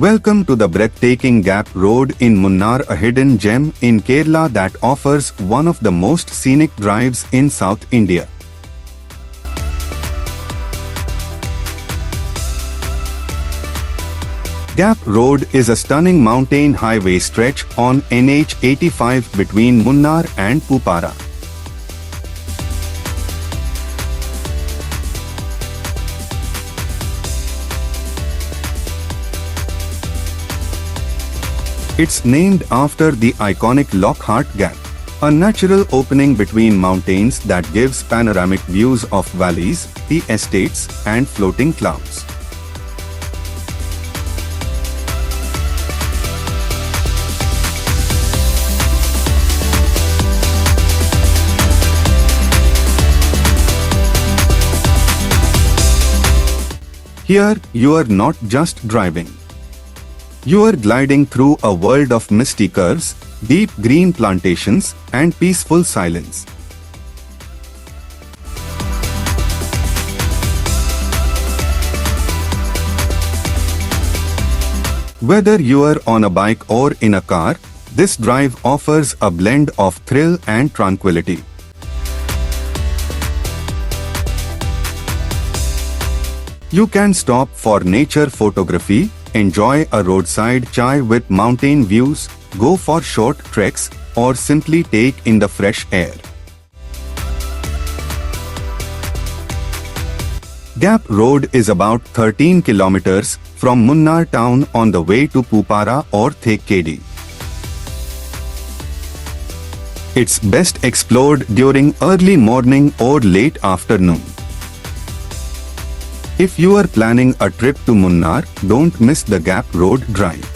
Welcome to the breathtaking Gap Road in Munnar, a hidden gem in Kerala that offers one of the most scenic drives in South India. Gap Road is a stunning mountain highway stretch on NH 85 between Munnar and Pupara. It's named after the iconic Lockhart Gap, a natural opening between mountains that gives panoramic views of valleys, tea estates, and floating clouds. Here, you are not just driving. You are gliding through a world of misty curves, deep green plantations, and peaceful silence. Whether you are on a bike or in a car, this drive offers a blend of thrill and tranquility. You can stop for nature photography, enjoy a roadside chai with mountain views, go for short treks, or simply take in the fresh air. Gap Road is about 13 kilometers from Munnar town on the way to Pupara or Thekkedi. It's best explored during early morning or late afternoon. If you are planning a trip to Munnar, don't miss the Gap Road drive.